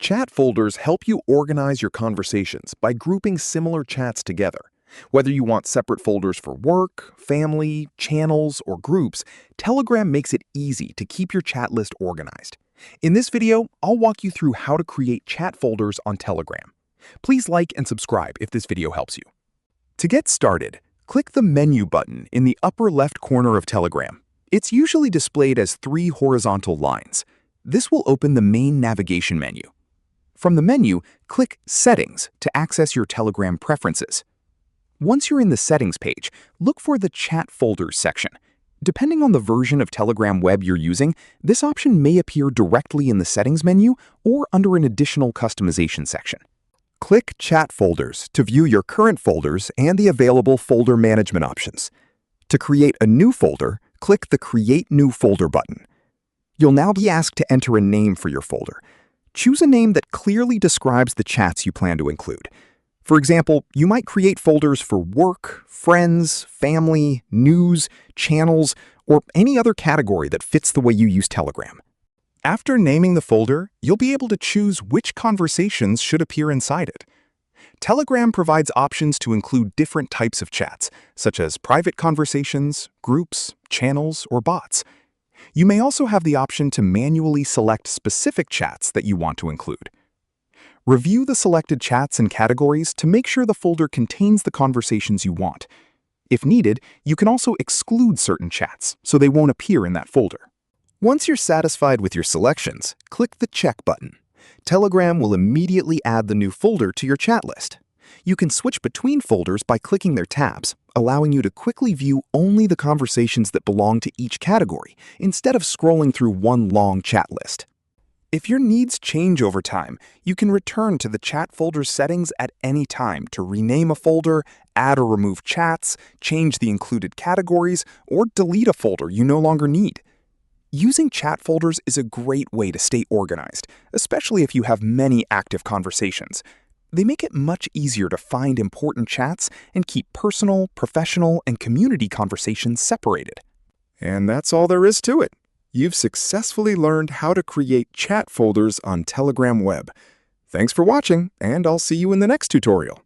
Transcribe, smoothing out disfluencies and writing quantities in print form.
Chat folders help you organize your conversations by grouping similar chats together. Whether you want separate folders for work, family, channels, or groups, Telegram makes it easy to keep your chat list organized. In this video, I'll walk you through how to create chat folders on Telegram. Please like and subscribe if this video helps you. To get started, click the Menu button in the upper left corner of Telegram. It's usually displayed as 3 horizontal lines. This will open the main navigation menu. From the menu, click Settings to access your Telegram preferences. Once you're in the Settings page, look for the Chat Folders section. Depending on the version of Telegram Web you're using, this option may appear directly in the Settings menu or under an additional customization section. Click Chat Folders to view your current folders and the available folder management options. To create a new folder, click the Create New Folder button. You'll now be asked to enter a name for your folder. Choose a name that clearly describes the chats you plan to include. For example, you might create folders for work, friends, family, news, channels, or any other category that fits the way you use Telegram. After naming the folder, you'll be able to choose which conversations should appear inside it. Telegram provides options to include different types of chats, such as private conversations, groups, channels, or bots. You may also have the option to manually select specific chats that you want to include. Review the selected chats and categories to make sure the folder contains the conversations you want. If needed, you can also exclude certain chats so they won't appear in that folder. Once you're satisfied with your selections, click the Check button. Telegram will immediately add the new folder to your chat list. You can switch between folders by clicking their tabs, allowing you to quickly view only the conversations that belong to each category, instead of scrolling through one long chat list. If your needs change over time, you can return to the chat folder's settings at any time to rename a folder, add or remove chats, change the included categories, or delete a folder you no longer need. Using chat folders is a great way to stay organized, especially if you have many active conversations. They make it much easier to find important chats and keep personal, professional, and community conversations separated. And that's all there is to it. You've successfully learned how to create chat folders on Telegram Web. Thanks for watching, and I'll see you in the next tutorial.